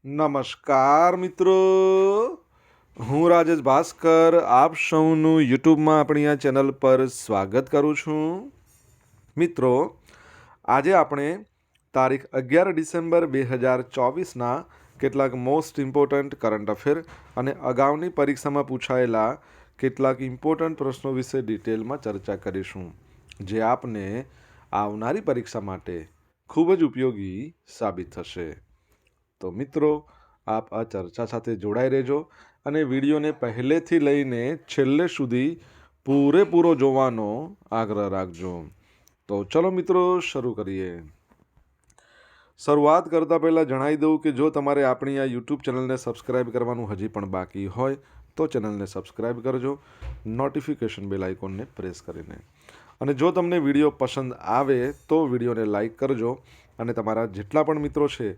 નમસ્કાર મિત્રો, હું રાજેશ ભાસ્કર આપ સૌનું યુટ્યુબમાં આપણી આ ચેનલ પર સ્વાગત કરું છું. મિત્રો, આજે આપણે તારીખ 11 ડિસેમ્બર 2024ના કેટલાક મોસ્ટ ઇમ્પોર્ટન્ટ કરંટ અફેર અને અગાઉની પરીક્ષામાં પૂછાયેલા કેટલાક ઇમ્પોર્ટન્ટ પ્રશ્નો વિશે ડિટેલમાં ચર્ચા કરીશું, જે આપને આવનારી પરીક્ષા માટે ખૂબ જ ઉપયોગી સાબિત થશે. તો મિત્રો, આપ આ ચર્ચા સાથે જોડાઈ રહેજો અને વિડીયોને પહેલેથી લઈને છેલ્લે સુધી પૂરેપૂરો જોવાનો આગ્રહ રાખજો. તો ચલો મિત્રો, શરૂ કરીએ. શરૂઆત કરતાં પહેલાં જણાવી દઉં કે જો તમારે આપણી આ યુટ્યુબ ચેનલને સબસ્ક્રાઈબ કરવાનું હજી પણ બાકી હોય તો ચેનલને સબસ્ક્રાઈબ કરજો, નોટિફિકેશન બેલ આઇકોનને પ્રેસ કરીને. અને જો તમને વિડીયો પસંદ આવે તો વિડીયોને લાઈક કરજો અને તમારા જેટલા પણ મિત્રો છે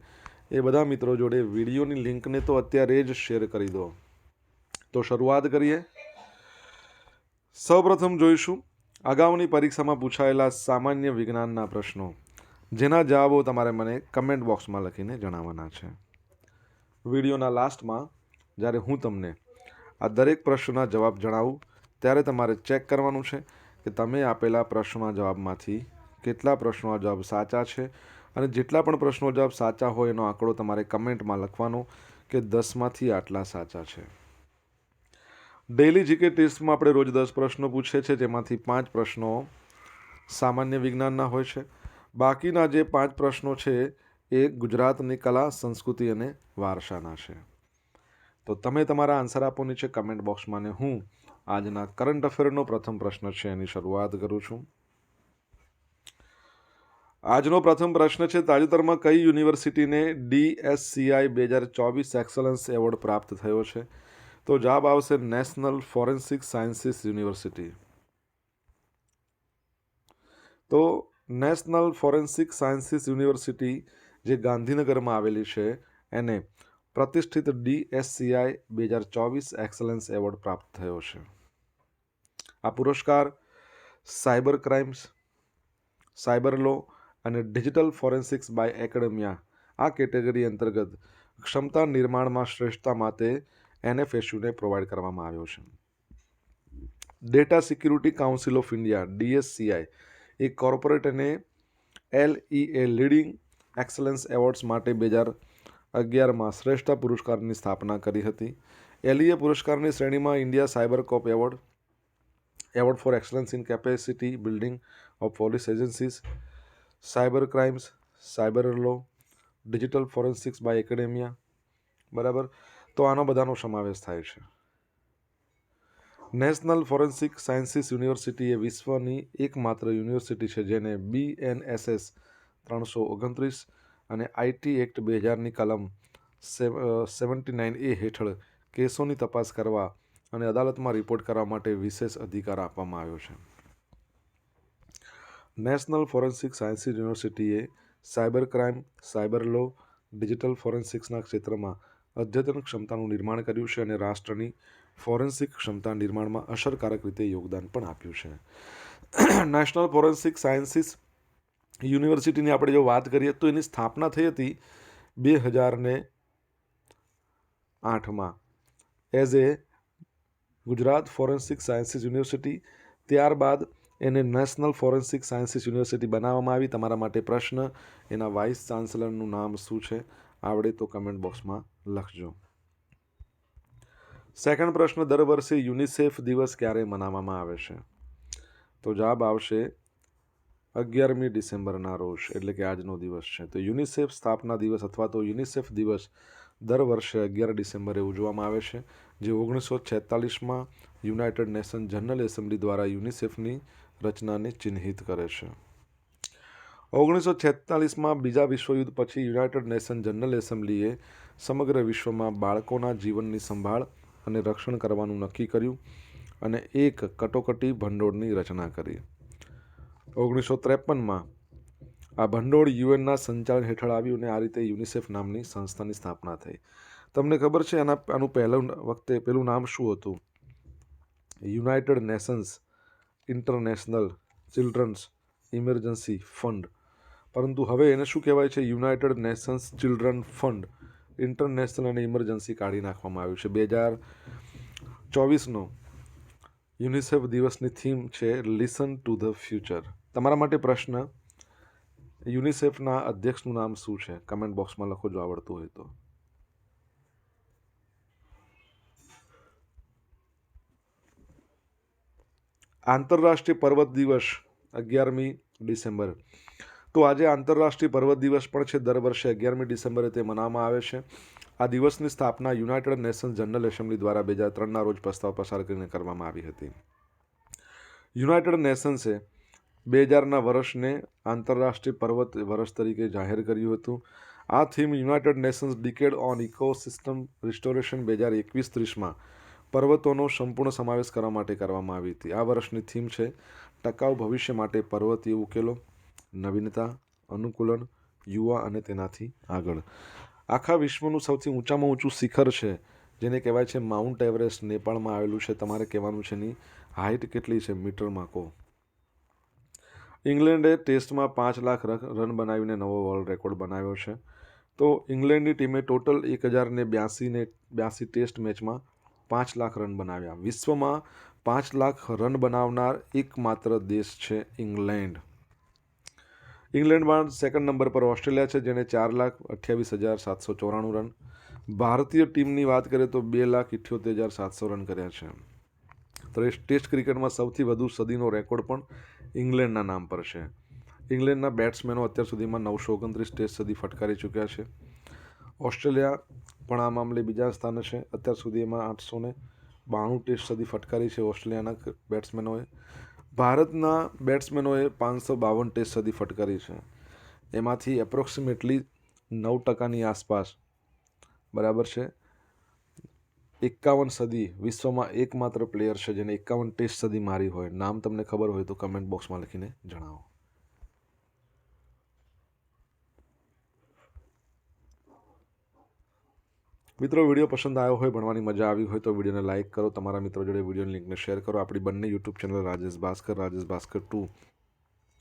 એ બધા મિત્રો જોડે વિડીયોની લિંકને તો અત્યારે જ શેર કરી દો. તો શરૂઆત કરીએ. સૌપ્રથમ જોઈશું અગાઉની પરીક્ષામાં પૂછાયેલા સામાન્ય વિજ્ઞાનના પ્રશ્નો, જેના જવાબો તમારે મને કમેન્ટ બોક્સમાં લખીને જણાવવાના છે. વિડીયોના લાસ્ટમાં જ્યારે હું તમને આ દરેક પ્રશ્નના જવાબ જણાવું ત્યારે તમારે ચેક કરવાનું છે કે તમે આપેલા પ્રશ્નોના જવાબમાંથી કેટલા પ્રશ્નોના જવાબ સાચા છે, અને જેટલા પણ પ્રશ્નો જવાબ સાચા હોય એનો આંકડો તમારે કમેન્ટમાં લખવાનો કે 10માંથી આટલા સાચા છે. ડેઇલી જીકે ટેસ્ટમાં આપણે રોજ 10 પ્રશ્નો પૂછે છે, જેમાંથી 5 પ્રશ્નો સામાન્ય વિજ્ઞાનના હોય છે. બાકીના જે 5 પ્રશ્નો છે એ ગુજરાતની કલા, સંસ્કૃતિ અને વારસાના છે. તો તમે તમારા આન્સર આપો નીચે કમેન્ટ બોક્સમાં, ને હું આજના કરંટ અફેરનો પ્રથમ પ્રશ્ન છે એની શરૂઆત કરું છું. આજનો પ્રથમ પ્રશ્ન છે, તાજેતરમાં કઈ યુનિવર્સિટીને DSCI 2024 એક્સલન્સ એવોર્ડ પ્રાપ્ત થયો છે? તો જવાબ આવશે નેશનલ ફોરેન્સિક સાયન્સીસ યુનિવર્સિટી. તો નેશનલ ફોરેન્સિક સાયન્સીસ યુનિવર્સિટી જે ગાંધીનગરમાં આવેલી છે એને પ્રતિષ્ઠિત DSCI 2024 એક્સલન્સ એવોર્ડ પ્રાપ્ત થયો છે. આ પુરસ્કાર સાયબર ક્રાઇમ્સ, સાયબર લો અને ડિજિટલ ફોરેન્સિક્સ બાય એકેડેમિયા આ કેટેગરી અંતર્ગત ક્ષમતા નિર્માણમાં શ્રેષ્ઠતા માટે NFSUને પ્રોવાઈડ કરવામાં આવ્યો છે. Data security council of India DSCI A corporate અને LEA લીડિંગ એક્સલન્સ એવોર્ડ્સ માટે 2011માં શ્રેષ્ઠતા પુરસ્કારની સ્થાપના કરી હતી. LEA પુરસ્કારની શ્રેણીમાં India cyber cop award, award for excellence in capacity building of police agencies, cyber crimes, cyber law, digital forensics by academia, બરાબર, તો આનો બધાનો સમાવેશ થાય છે. નેશનલ ફોરેન્સિક સાયન્સીસ યુનિવર્સિટી એ વિશ્વની એકમાત્ર યુનિવર્સિટી છે જેને BNSS 329 અને IT એક્ટ 2000ની કલમ 79A હેઠળ કેસોની તપાસ કરવા અને અદાલતમાં રિપોર્ટ કરવા માટે વિશેષ અધિકાર આપવામાં આવ્યો છે. નેશનલ ફોરેન્સિક સાયન્સીસ યુનિવર્સિટીએ cyber crime, cyber law, digital ફોરેન્સિક્સના ક્ષેત્રમાં અદ્યતન ક્ષમતાનું નિર્માણ કર્યું છે અને રાષ્ટ્રની ફોરેન્સિક ક્ષમતા નિર્માણમાં અસરકારક રીતે યોગદાન પણ આપ્યું છે. નેશનલ ફોરેન્સિક સાયન્સીસ યુનિવર્સિટીની આપણે જો વાત કરીએ તો એની સ્થાપના થઈ હતી 2008માં as a Gujarat forensic sciences university. ત્યારબાદ એને નેશનલ ફોરેન્સિક સાયન્સીસ યુનિવર્સિટી બનાવવામાં આવી. તમારા માટે પ્રશ્ન, એના વાઇસ ચાન્સલરનું નામ શું છે? આવડે તો કમેન્ટ બોક્સમાં લખજો. સેકન્ડ પ્રશ્ન, દર વર્ષે યુનિસેફ દિવસ ક્યારે મનાવવામાં આવે છે? તો જવાબ આવશે 11મી ડિસેમ્બરના રોજ, એટલે કે આજનો દિવસ છે. તો યુનિસેફ સ્થાપના દિવસ અથવા તો યુનિસેફ દિવસ દર વર્ષે 11 ડિસેમ્બરે ઉજવવામાં આવે છે, જે 1946માં યુનાઇટેડ નેશન જનરલ એસેમ્બલી દ્વારા યુનિસેફની રચનાને ચિહ્નિત કરે છે. 1946માં બીજા વિશ્વયુદ્ધ પછી યુનાઇટેડ નેશન જનરલ એસેમ્બલીએ સમગ્ર વિશ્વમાં બાળકોના જીવનની સંભાળ અને રક્ષણ કરવાનું નક્કી કર્યું અને એક કટોકટી ભંડોળની રચના કરી. 1953માં આ ભંડોળ યુએનના સંચાલન હેઠળ આવ્યું અને આ રીતે યુનિસેફ નામની સંસ્થાની સ્થાપના થઈ. તમને ખબર છે આનું પહેલું નામ શું હતું? United Nations International Children's Emergency Fund. પરંતુ હવે એને શું કહેવાય છે? United Nations Children Fund International અને ઇમરજન્સી કાઢી નાખવામાં આવ્યું છે. 2024નો યુનિસેફ દિવસની થીમ છે લિસન ટુ ધ ફ્યુચર. તમારા માટે પ્રશ્ન, યુનિસેફના અધ્યક્ષનું નામ શું છે? કમેન્ટ બોક્સમાં લખો જો આવડતું હોય તો. આંતરરાષ્ટ્રીય પર્વત દિવસ 11મી ડિસેમ્બર. તો આજે આંતરરાષ્ટ્રીય પર્વત દિવસ પણ છે. દર વર્ષે 11મી ડિસેમ્બરે તે મનાવવામાં આવે છે. આ દિવસની સ્થાપના યુનાઇટેડ નેશન્સ જનરલ એસેમ્બલી દ્વારા 2003ના રોજ પ્રસ્તાવ પસાર કરીને કરવામાં આવી હતી. યુનાઇટેડ નેશન્સે 2000ના વર્ષને આંતરરાષ્ટ્રીય પર્વત વર્ષ તરીકે જાહેર કર્યું હતું. આ theme United Nations decade on ecosystem restoration 2021-30માં પર્વતોનો સંપૂર્ણ સમાવેશ કરવા માટે કરવામાં આવી હતી. આ વર્ષની થીમ છે ટકાઉ ભવિષ્ય માટે પર્વતીય ઉકેલો, નવીનતા, અનુકૂલન, યુવા અને તેનાથી આગળ. આખા વિશ્વનું સૌથી ઊંચામાં ઊંચું શિખર છે જેને કહેવાય છે માઉન્ટ એવરેસ્ટ, નેપાળમાં આવેલું છે. તમારે કહેવાનું છે એની હાઇટ કેટલી છે મીટરમાં કહો. ઇંગ્લેન્ડે ટેસ્ટમાં 5 લાખ રન બનાવીને નવો વર્લ્ડ રેકોર્ડ બનાવ્યો છે. તો ઇંગ્લેન્ડની ટીમે ટોટલ 1082 ટેસ્ટ મેચમાં 5 લાખ રન બનાવ્યા. વિશ્વમાં 5 લાખ રન બનાવનાર એકમાત્ર દેશ છે ઇંગ્લેન્ડ. ઇંગ્લેન્ડમાં સેકન્ડ નંબર પર ઓસ્ટ્રેલિયા છે જેને 4,28,794 રન. ભારતીય ટીમની વાત કરીએ તો 2,78,700 રન કર્યા છે. તો ટેસ્ટ ક્રિકેટમાં સૌથી વધુ સદીનો રેકોર્ડ પણ ઇંગ્લેન્ડના નામ પર છે. ઇંગ્લેન્ડના બેટ્સમેનો અત્યાર સુધીમાં 929 ટેસ્ટ સદી ફટકારી ચૂક્યા છે. ઓસ્ટ્રેલિયા પણ આ મામલે બીજા સ્થાને છે. અત્યાર સુધીમાં 892 ટેસ્ટ સદી ફટકારી છે ઓસ્ટ્રેલિયાના બેટ્સમેનોએ. ભારતના બેટ્સમેનોએ 552 ટેસ્ટ સદી ફટકારી છે. એમાંથી એપ્રોક્સિમેટલી 9%ની આસપાસ, બરાબર છે, 51 સદી વિશ્વમાં એકમાત્ર પ્લેયર છે જેને 51 ટેસ્ટ સદી મારી હોય. નામ તમને ખબર હોય તો કમેન્ટ બોક્સમાં લખીને જણાવો. મિત્રો, વિડીયો પસંદ આવ્યો હોય, ભણવાની મજા આવી હોય તો વિડીયોને લાઇક કરો, તમારા મિત્રો જોડે વિડીયોની લિંકને શેર કરો. આપણી બંને યુટ્યુબ ચેનલ રાજેશ ભાસ્કર 2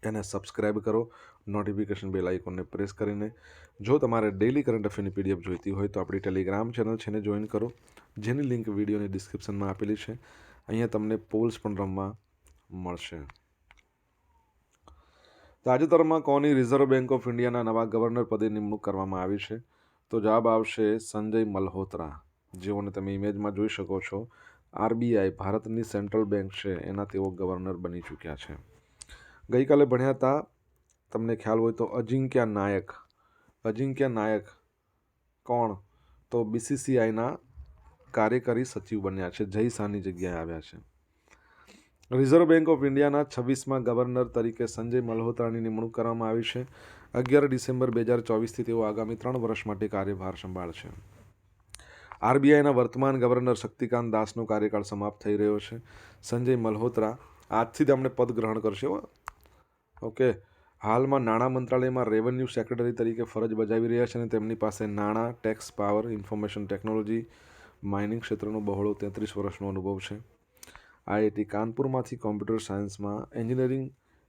એને સબસ્ક્રાઇબ કરો, નોટિફિકેશન બેલ આઇકોનને પ્રેસ કરીને. જો તમારે ડેઇલી કરંટ અફેરની પીડીએફ જોઈતી હોય તો આપણી ટેલિગ્રામ ચેનલ છે એને જોઈન કરો, જેની લિંક વિડીયોની ડિસ્ક્રિપ્શનમાં આપેલી છે. અહીંયા તમને પોલ્સ પણ રમવા મળશે. તાજેતરમાં કોની રિઝર્વ બેંક ઓફ ઇન્ડિયાના નવા ગવર્નર પદે નિમણૂક કરવામાં આવી છે? તો જવાબ આવશે સંજય મલ્હોત્રા, જેઓને તમે ઇમેજમાં જોઈ શકો છો. આરબીઆઈ, ભારતની સેન્ટ્રલ બેંક છે, એના તેઓ ગવર્નર બની ચૂક્યા છે. ગઈકાલે ભણ્યા હતા, તમને ખ્યાલ હોય તો, અજિંક્ય નાયક. અજિંક્ય નાયક કોણ? તો બીસીસીઆઈના કાર્યકારી સચિવ બન્યા છે, જય શાહની જગ્યાએ આવ્યા છે. રિઝર્વ બેંક ઓફ ઇન્ડિયાના 26મા ગવર્નર તરીકે સંજય મલ્હોત્રાની નિમણૂક કરવામાં આવી છે. 11 ડિસેમ્બર 2024થી તેઓ આગામી 3 વર્ષ માટે કાર્યભાર સંભાળશે. આરબીઆઈના વર્તમાન ગવર્નર શક્તિકાંત દાસનો કાર્યકાળ સમાપ્ત થઈ રહ્યો છે. સંજય મલ્હોત્રા આજથી તેમણે પદ ગ્રહણ કરશે. ઓકે, હાલમાં નાણાં મંત્રાલયમાં રેવન્યુ સેક્રેટરી તરીકે ફરજ બજાવી રહ્યા છે અને તેમની પાસે નાણાં, tax, power, information technology, mining ક્ષેત્રનો બહોળો 33 વર્ષનો અનુભવ છે. આઈઆઈટી કાનપુરમાંથી કોમ્પ્યુટર સાયન્સમાં એન્જિનિયરિંગ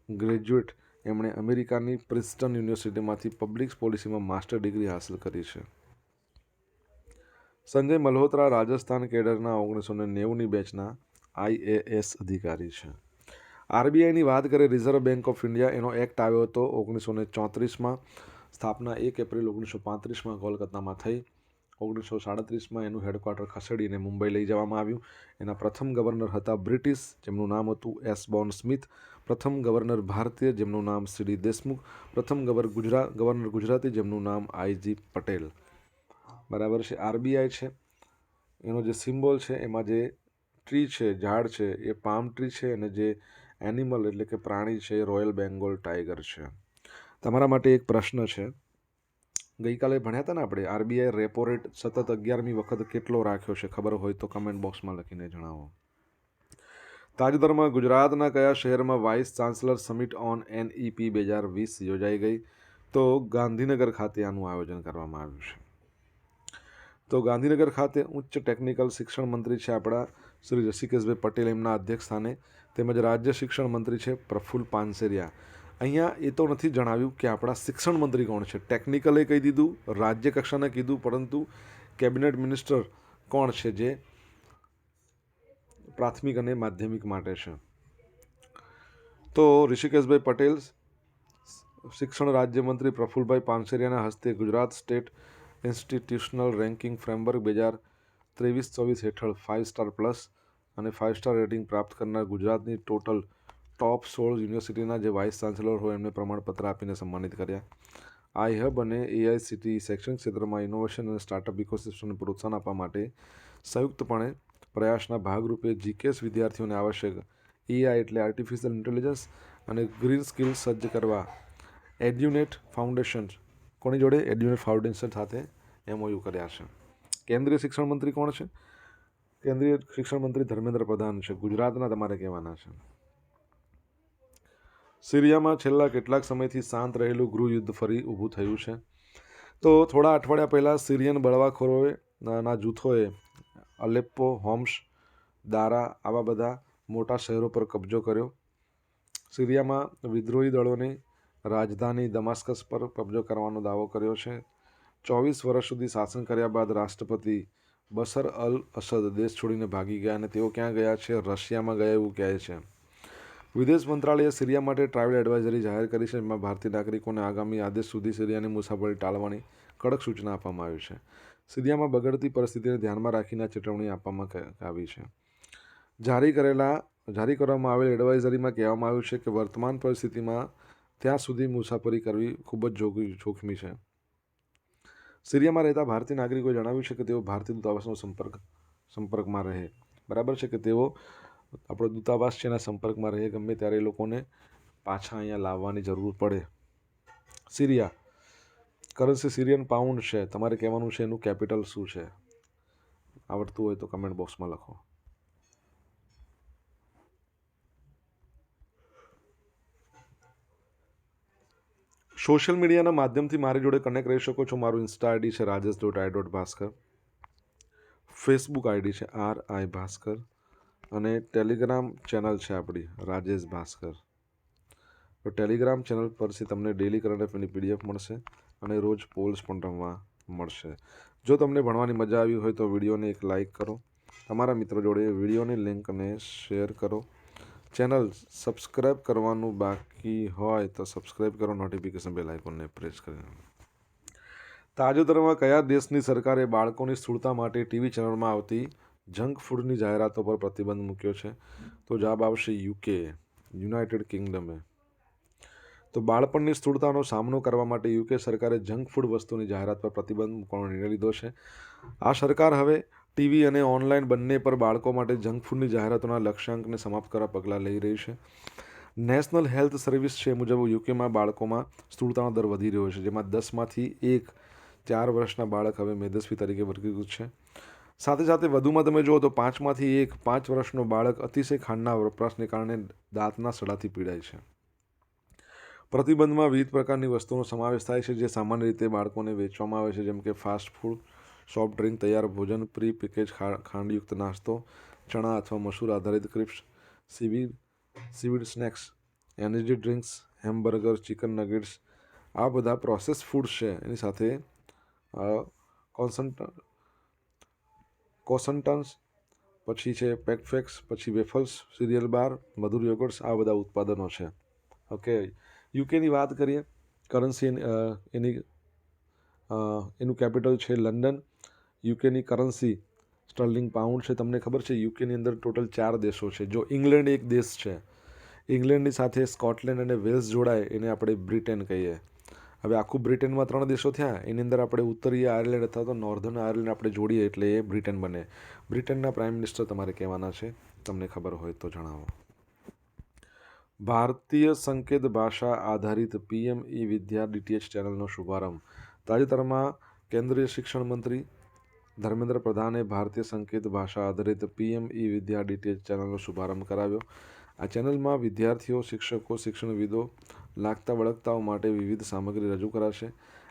ગ્રેજ્યુએટ. એમણે અમેરિકાની પ્રિન્સ્ટન યુનિવર્સિટીમાંથી પબ્લિક પોલિસીમાં માસ્ટર ડિગ્રી હાંસલ કરી છે. સંજય મલ્હોત્રા રાજસ્થાન કેડરના 1990ની બેચના IAS અધિકારી છે. આરબીઆઈની વાત કરીએ, રિઝર્વ બેંક ઓફ ઇન્ડિયા, એનો એક્ટ આવ્યો હતો 1934માં. સ્થાપના 1 એપ્રિલ 1935માં કોલકાતામાં થઈ. 1937માં એનું હેડક્વાર્ટર ખસેડીને મુંબઈ લઈ જવામાં આવ્યું. એના પ્રથમ ગવર્નર હતા બ્રિટિશ, જેમનું નામ હતું એસ બોર્ન સ્મિથ. પ્રથમ ગવર્નર ભારતીય, જેમનું નામ સીડી દેશમુખ. પ્રથમ ગવર્નર ગુજરાતી, જેમનું નામ IG પટેલ. બરાબર છે. આરબીઆઈ છે, એનો જે સિમ્બોલ છે એમાં જે ટ્રી છે, ઝાડ છે, એ પામ ટ્રી છે, અને જે એનિમલ એટલે કે પ્રાણી છે એ રોયલ બેંગોલ ટાઈગર છે. તમારા માટે એક પ્રશ્ન છે. ગઈકાલે ભણ્યા હતા ને આપણે, આરબીઆઈ રેપો રેટ સતત 11મી વખત કેટલો રાખ્યો છે? ખબર હોય તો કમેન્ટ બોક્સમાં લખીને જણાવો. તાજેતરમાં ગુજરાતના કયા શહેરમાં vice chancellor summit on NEP 2020 યોજાઈ ગઈ? તો ગાંધીનગર ખાતે આનું આયોજન કરવામાં આવ્યું છે. તો ગાંધીનગર ખાતે ઉચ્ચ ટેકનિકલ શિક્ષણ મંત્રી છે આપણા શ્રી ઋષિકેશભાઈ પટેલ, એમના અધ્યક્ષ સ્થાને, તેમજ રાજ્ય શિક્ષણ મંત્રી છે પ્રફુલ્લ પાનસેરિયા. અહીંયા એ તો નથી જણાવ્યું કે આપણા શિક્ષણ મંત્રી કોણ છે. ટેકનિકલે કહી દીધું, રાજ્ય કક્ષાને કીધું, પરંતુ કેબિનેટ મિનિસ્ટર કોણ છે જે પ્રાથમિક અને માધ્યમિક માટે છે. તો ઋષિકેશભાઈ પટેલ, શિક્ષણ રાજ્યમંત્રી પ્રફુલભાઈ પાનસેરિયાના હસ્તે Gujarat state institutional ranking framework 2023-24 હેઠળ 5 સ્ટાર પ્લસ અને 5 સ્ટાર રેટિંગ પ્રાપ્ત કરનાર ગુજરાતની ટોટલ ટોપ 16 યુનિવર્સિટીના જે વાઇસ ચાન્સેલર હોય એમને પ્રમાણપત્ર આપીને સન્માનિત કર્યા. આઈહબ અને એઆઈસીટી શૈક્ષણિક ક્ષેત્રમાં ઇનોવેશન અને સ્ટાર્ટઅપ ઇકોસિસ્ટમને પ્રોત્સાહન આપવા માટે સંયુક્તપણે પ્રયાસના ભાગરૂપે જીકેએસ વિદ્યાર્થીઓને આવશ્યક એઆઈ એટલે આર્ટિફિશિયલ ઇન્ટેલિજન્સ અને ગ્રીન સ્કિલ્સ સજ્જ કરવા એડ્યુનેટ ફાઉન્ડેશન કોની જોડે એડ્યુનેટ ફાઉન્ડેશન સાથે એમઓયુ કર્યા છે. કેન્દ્રીય શિક્ષણ મંત્રી કોણ છે? કેન્દ્રીય શિક્ષણ મંત્રી ધર્મેન્દ્ર પ્રધાન છે. ગુજરાતના તમારે કહેવાના છે. સિરિયામાં છેલ્લા કેટલાક સમયથી શાંત રહેલું ગૃહયુદ્ધ ફરી ઊભું થયું છે. તો થોડા અઠવાડિયા પહેલાં સિરિયન બળવાખોરોએ ના જૂથોએ અલેપ્પો, હોમ્સ, દારા આવા બધા મોટા શહેરો પર કબજો કર્યો. સિરિયામાં વિદ્રોહી દળોની રાજધાની દમાસ્કસ પર કબજો કરવાનો દાવો કર્યો છે. 24 વર્ષ સુધી શાસન કર્યા બાદ રાષ્ટ્રપતિ બશર અલ અસદ દેશ છોડીને ભાગી ગયા અને તેઓ ક્યાં ગયા છે? રશિયામાં ગયા એવું કહે છે. વિદેશ મંત્રાલયે સિરિયા માટે ટ્રાવેલ એડવાઇઝરી જાહેર કરી છે, જેમાં ભારતીય નાગરિકોને આગામી આદેશ સુધી સિરિયાની મુસાફરી ટાળવાની કડક સૂચના આપવામાં આવી છે. સિરિયામાં બગડતી પરિસ્થિતિને ધ્યાનમાં રાખીને ચેતવણી આપવામાં આવી છે. જારી કરવામાં આવેલ એડવાઇઝરીમાં કહેવામાં આવ્યું છે કે વર્તમાન પરિસ્થિતિમાં ત્યાં સુધી મુસાફરી કરવી ખૂબ જ જોખમી છે. સિરિયામાં રહેતા ભારતીય નાગરિકોએ જણાવ્યું છે કે તેઓ ભારતીય દૂતાવાસનો સંપર્કમાં રહે. બરાબર છે કે તેઓ આપણો દૂતાવાસ છે એના સંપર્કમાં રહે, ગમે ત્યારે એ લોકોને પાછા અહીંયા લાવવાની જરૂર પડે. સિરિયા કરન્સી સિરિયન પાઉન્ડ છે. તમારે કહેવાનું છે એનું કેપિટલ શું છે. આવડતું હોય તો કમેન્ટ બોક્સમાં લખો. સોશિયલ મીડિયાના માધ્યમથી મારી જોડે કનેક્ટ રહી શકો છો. મારું ઇન્સ્ટા આઈડી છે rajesh.i.bhaskar, ફેસબુક આઈડી છે RI ભાસ્કર અને ટેલિગ્રામ ચેનલ છે આપણી રાજેશ ભાસ્કર. તો ટેલિગ્રામ ચેનલ પરથી તમને ડેલી કરંટ અફેરની PDF મળશે અને રોજ પોલ્સ પણ રમવા મળશે. જો તમને ભણવાની મજા આવી હોય તો વિડીયોને એક લાઇક કરો, તમારા મિત્રો જોડે વિડીયોની લિંકને શેર કરો. ચેનલ સબસ્ક્રાઈબ કરવાનું બાકી હોય તો સબસ્ક્રાઈબ કરો, નોટિફિકેશન બેલ આઇકોનને પ્રેસ કરીને. તાજેતરમાં કયા દેશની સરકારે બાળકોની સ્થૂળતા માટે ટીવી ચેનલમાં આવતી જંક ફૂડની જાહેરાતો પર પ્રતિબંધ મૂક્યો છે? તો જવાબ આવશે UK, યુનાઇટેડ કિંગડમે. તો બાળપણની સ્થૂળતાનો સામનો કરવા માટે UK સરકારે જંક ફૂડ વસ્તુની જાહેરાત પર પ્રતિબંધ મૂકવાનો નિર્ણય લીધો છે. આ સરકાર હવે ટીવી અને ઓનલાઈન બંને પર બાળકો માટે જંક ફૂડની જાહેરાતોના લક્ષ્યાંકને સમાપ્ત કરવા પગલાં લઈ રહી છે. નેશનલ હેલ્થ સર્વિસ છે મુજબ યુકેમાં બાળકોમાં સ્થૂળતાનો દર વધી રહ્યો છે, જેમાં 10માંથી 1 4 વર્ષના બાળક હવે મેદસ્વી તરીકે વર્ગીકૃત છે. સાથે સાથે વધુમાં તમે જુઓ તો 5માંથી 1 5 વર્ષનો બાળક અતિશય ખાંડના વપરાશને કારણે દાંતના સડાથી પીડાય છે. પ્રતિબંધમાં વિવિધ પ્રકારની વસ્તુઓનો સમાવેશ થાય છે જે સામાન્ય રીતે બાળકોને વેચવામાં આવે છે, જેમ કે ફાસ્ટ ફૂડ, સોફ્ટ ડ્રિંક, તૈયાર ભોજન, પ્રી પેકેજ ખાંડયુક્ત નાસ્તો, ચણા અથવા મસૂર આધારિત crisps, seaweed snacks, energy drinks, hamburger, chicken nuggets, આ બધા પ્રોસેસ ફૂડ છે. એની સાથે કોસન્ટન્સ, પછી છે પેકફેક્સ, પછી વેફલ્સ, સિરિયલ બાર, મધુર યોગર્ટ્સ, આ બધા ઉત્પાદનો છે. ઓકે, યુકેની વાત કરીએ. કરન્સી એનું કેપિટલ છે લંડન. યુકેની કરન્સી સ્ટર્લિંગ પાઉન્ડ છે. તમને ખબર છે યુકેની અંદર ટોટલ 4 દેશો છે. જો ઇંગ્લેન્ડ એક દેશ છે, ઇંગ્લેન્ડની સાથે સ્કોટલેન્ડ અને વેલ્સ જોડાય એને આપણે બ્રિટેન કહીએ. હવે આખું બ્રિટનમાં 3 દેશો થયા, એની અંદર આપણે ઉત્તરીય આયર્લેન્ડ અથવા તો નોર્ધન આયર્લેન્ડ આપણે જોડીએ એટલે એ બ્રિટન બને. બ્રિટનના પ્રાઇમ મિનિસ્ટર તમારે કહેવાના છે, તમને ખબર હોય તો જણાવો. ભારતીય સંકેત ભાષા આધારિત PME વિદ્યા DTH ચેનલનો શુભારંભ. તાજેતરમાં કેન્દ્રીય શિક્ષણ મંત્રી ધર્મેન્દ્ર પ્રધાને ભારતીય સંકેત ભાષા આધારિત PME વિદ્યા DTH ચેનલનો શુભારંભ કરાવ્યો. આ ચેનલમાં વિદ્યાર્થીઓ, શિક્ષકો, શિક્ષણવિદો, લાગતા વળગતાઓ માટે વિવિધ સામગ્રી રજૂ કરાશે.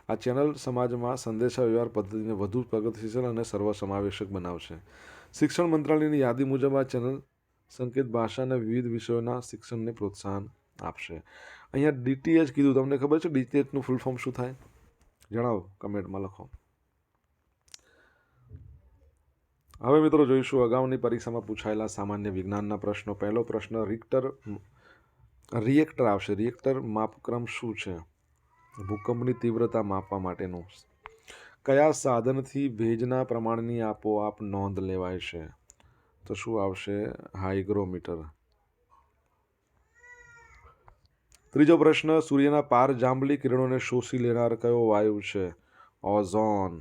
આ ચેનલ સમાજમાં સંદેશાવ્યવહાર પદ્ધતિને વધુ પ્રગતિશીલ અને સર્વસમાવેશક બનાવશે. શિક્ષણ મંત્રાલયની યાદી મુજબ આ ચેનલ સંકેત ભાષાના વિવિધ વિષયોના શિક્ષણને પ્રોત્સાહન આપશે. અહીંયા DTH કીધું, તમને ખબર છે DTHનું ફૂલ ફોર્મ શું થાય? જણાવો, કમેન્ટમાં લખો. હવે મિત્રો જોઈશું અગાઉની પરીક્ષામાં પૂછાયેલા સામાન્ય વિજ્ઞાનના પ્રશ્નો. પહેલો પ્રશ્ન રિએક્ટર આવશે. રિએક્ટર માપક્રમ શું છે? ભૂકંપની તીવ્રતા માપવા માટેનું. કયા સાધનથી ભેજના પ્રમાણની આપોઆપ નોંધ લેવાય છે? તો શું આવશે? હાઇગ્રોમીટર. ત્રીજો પ્રશ્ન સૂર્યના પાર જાંબલી કિરણોને શોષી લેનાર કયો વાયુ છે? ઓઝોન.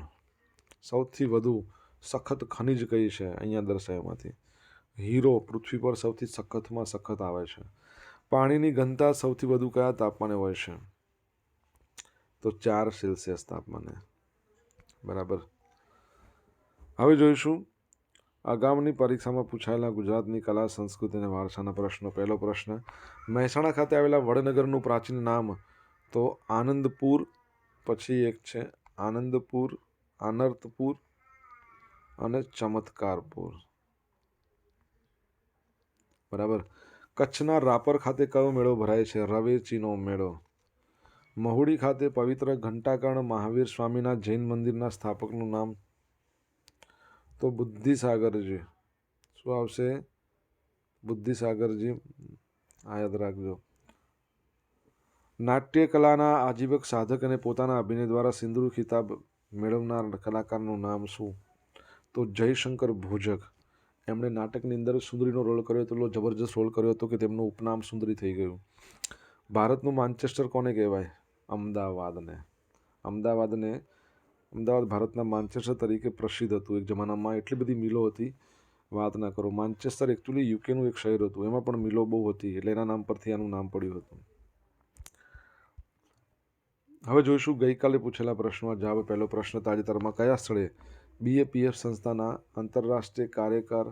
સૌથી વધુ સખત ખનિજ કઈ છે? અહીંયા દર્શાવવામાંથી હીરો પૃથ્વી પર સૌથી સખતમાં સખત આવે છે. પાણીની ઘનતા સૌથી વધુ કયા તાપમાને હોય છે? તો 4 સેલ્સિયસ તાપમાને. બરાબર. હવે જોઈશું આગામી પરીક્ષામાં પૂછાયેલા ગુજરાતની કલા સંસ્કૃતિ અને વારસાના પ્રશ્નો. પહેલો પ્રશ્ન મહેસાણા ખાતે આવેલા વડનગરનું પ્રાચીન નામ? તો આનંદપુર. પછી એક છે આનંદપુર, આનર્તપુર અને ચમત્કારપુર. બરાબર. કચ્છના રાપર ખાતે કયો મેળો ભરાય છે? રવેચીનો મેળો. મહુડી ખાતે પવિત્ર ઘંટાકર્ણ મહાવીર સ્વામીના જૈન મંદિરના સ્થાપકનું નામ? તો બુદ્ધિસાગરજી. શું આવશે? બુદ્ધિસાગરજી. આ યાદ રાખજો. નાટ્ય કલાના આજીવક સાધક અને પોતાના અભિનય દ્વારા સિંદૂર ખિતાબ મેળવનાર કલાકારનું નામ શું? તો જયશંકર ભોજક. એમણે નાટકની અંદર સુંદરીનો રોલ કર્યો હતો, એટલો જબરજસ્ત રોલ કર્યો હતો કે તેમનું ઉપનામ સુંદરી થઈ ગયું. ભારતનું માન્ચેસ્ટર કોને કહેવાય? અમદાવાદને. અમદાવાદ ભારતના માન્ચેસ્ટર તરીકે પ્રસિદ્ધ હતું એક જમાનામાં. એટલી બધી મિલો હતી, વાત ના કરો. માન્ચેસ્ટર એકચ્યુઅલી યુકેનું એક શહેર હતું, એમાં પણ મિલો બહુ હતી, એટલે એના નામ પરથી આનું નામ પડ્યું હતું. હવે જોઈશું ગઈકાલે પૂછેલા પ્રશ્નનો જવાબ. પહેલો પ્રશ્ન તાજેતરમાં કયા સ્થળે BAPF સંસ્થાના આંતરરાષ્ટ્રીય કાર્યકર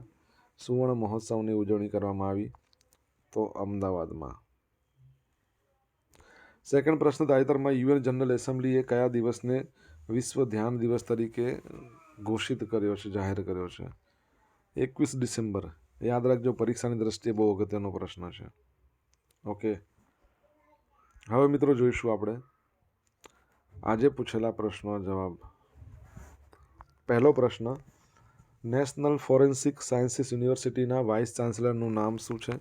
સુવર્ણ મહોત્સવની ઉજવણી કરવામાં આવી? તો અમદાવાદમાં. સેકન્ડ પ્રશ્ન તાજેતરમાં UN જનરલ એસેમ્બલીએ કયા દિવસને વિશ્વ ધ્યાન દિવસ તરીકે ઘોષિત કર્યો છે, જાહેર કર્યો છે? 21 ડિસેમ્બર. યાદ રાખજો, પરીક્ષાની દ્રષ્ટિએ બહુ અગત્યનો પ્રશ્ન છે. ઓકે. હવે મિત્રો જોઈશું આપણે આજે પૂછેલા પ્રશ્નનો જવાબ. પહેલો પ્રશ્ન નેશનલ ફોરેન્સિક સાયન્સીસ યુનિવર્સિટીના વાઇસ ચાન્સલરનું નામ શું છે?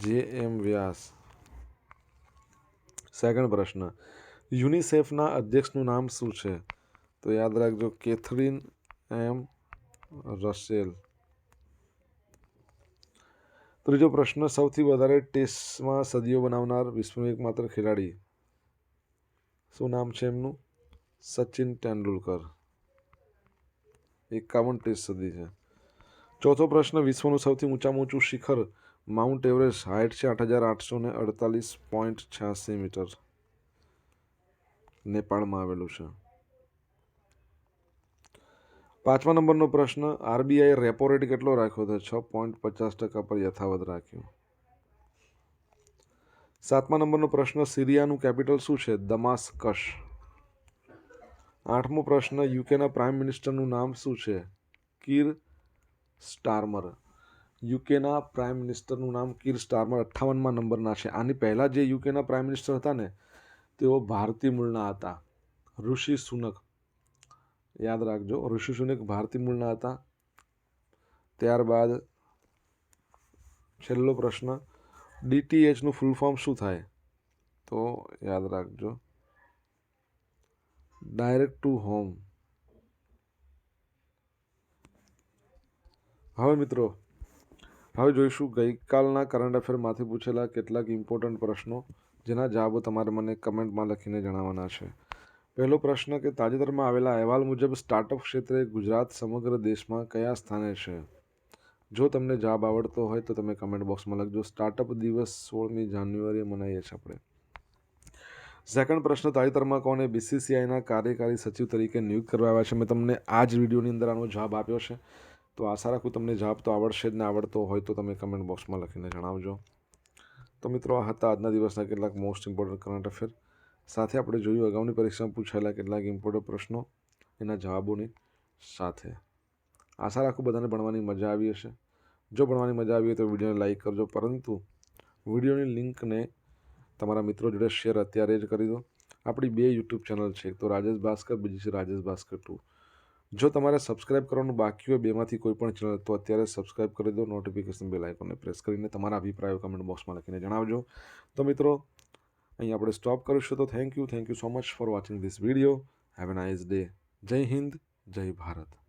JM વ્યાસ. સેકન્ડ પ્રશ્ન યુનિસેફના અધ્યક્ષનું નામ શું છે? તો યાદ રાખજો, કેથરીન M. રસેલ. ત્રીજો પ્રશ્ન સૌથી વધારે ટેસ્ટમાં સદીઓ બનાવનાર વિશ્વનું એકમાત્ર ખેલાડી? શું નામ છે એમનું? સચિન તેંડુલકર. 51 ટેસ્ટ સદી છે. ચોથો પ્રશ્ન વિશ્વનું સૌથી ઊંચામાં ઊંચું શિખર માઉન્ટ એવરેસ્ટ. હાઇટ છે 8,848.86 મીટર. નેપાળમાં આવેલું છે. પાંચમા નંબરનો પ્રશ્ન RBI રેપો રેટ કેટલો રાખ્યો હતો? 6.50% પર યથાવત રાખ્યો. સાતમા નંબરનો પ્રશ્ન સિરિયાનું કેપિટલ શું છે? દમાસ્કસ. આઠમો પ્રશ્ન યુકેના પ્રાઇમ મિનિસ્ટરનું નામ શું છે? કીર સ્ટારમર. યુકેના પ્રાઇમ મિનિસ્ટરનું નામ કીર સ્ટારમર 58મા નંબરના છે. આની પહેલાં જે યુકેના પ્રાઇમ મિનિસ્ટર હતા ને, તેઓ ભારતીય મૂળના હતા. ઋષિ સુનક. યાદ રાખજો, ઋષિ સુનક ભારતીય મૂળના હતા. ત્યારબાદ છેલ્લો પ્રશ્ન DTHનું ફૂલ ફોર્મ શું થાય? તો યાદ રાખજો, ડાયરેક્ટ ટુ હોમ. હવે મિત્રો જોઈશું ગઈકાલના કરંટ અફેરમાંથી પૂછેલા કેટલાક ઇમ્પોર્ટન્ટ પ્રશ્નો, જેના જવાબો તમારે મને કમેન્ટમાં લખીને જણાવવાના છે. પહેલો પ્રશ્ન કે તાજેતરમાં આવેલા અહેવાલ મુજબ સ્ટાર્ટઅપ ક્ષેત્રે ગુજરાત સમગ્ર દેશમાં કયા સ્થાને છે? જો તમને જવાબ આવડતો હોય તો તમે કમેન્ટ બોક્સમાં લખજો. સ્ટાર્ટઅપ દિવસ 16મી જાન્યુઆરીએ મનાવીએ છીએ આપણે. સેકન્ડ પ્રશ્ન તાજેતરમાં કોને BCCIના કાર્યકારી સચિવ તરીકે નિયુક્ત કરવા આવ્યા છે? મેં તમને આ જ વિડીયોની અંદર આનો જવાબ આપ્યો છે, તો આશા રાખું તમને જવાબ તો આવડશે જ ને. આવડતો હોય તો તમે કમેન્ટ બોક્સમાં લખીને જણાવજો. તો મિત્રો આ હતા આજના દિવસના કેટલાક મોસ્ટ ઇમ્પોર્ટન્ટ કરંટ અફેર. સાથે આપણે જોયું અગાઉની પરીક્ષામાં પૂછાયેલા કેટલાક ઇમ્પોર્ટન્ટ પ્રશ્નો, એના જવાબોની સાથે. આશા રાખું બધાને ભણવાની મજા આવી હશે. જો ભણવાની મજા આવી હોય તો વિડીયોને લાઇક કરજો, પરંતુ વિડીયોની લિંકને તમારા મિત્રો જોડે શેર અત્યારે જ કરી દો. આપણી 2 યુટ્યુબ ચેનલ છે, એક તો રાજેશ ભાસ્કર, બીજી છે રાજેશ ભાસ્કર 2. જો તમારે સબસ્ક્રાઇબ કરવાનું બાકી હોય બેમાંથી કોઈ પણ ચેનલ, તો અત્યારે સબસ્ક્રાઇબ કરી દો. નોટિફિકેશન બેલ આઇકોનને પ્રેસ કરીને તમારા અભિપ્રાયો કમેન્ટ બોક્સમાં લખીને જણાવજો. તો મિત્રો, અહીં આપણે સ્ટોપ કરીશું. તો thank you so much for watching this video. Have a nice day. જય હિન્દ, જય ભારત.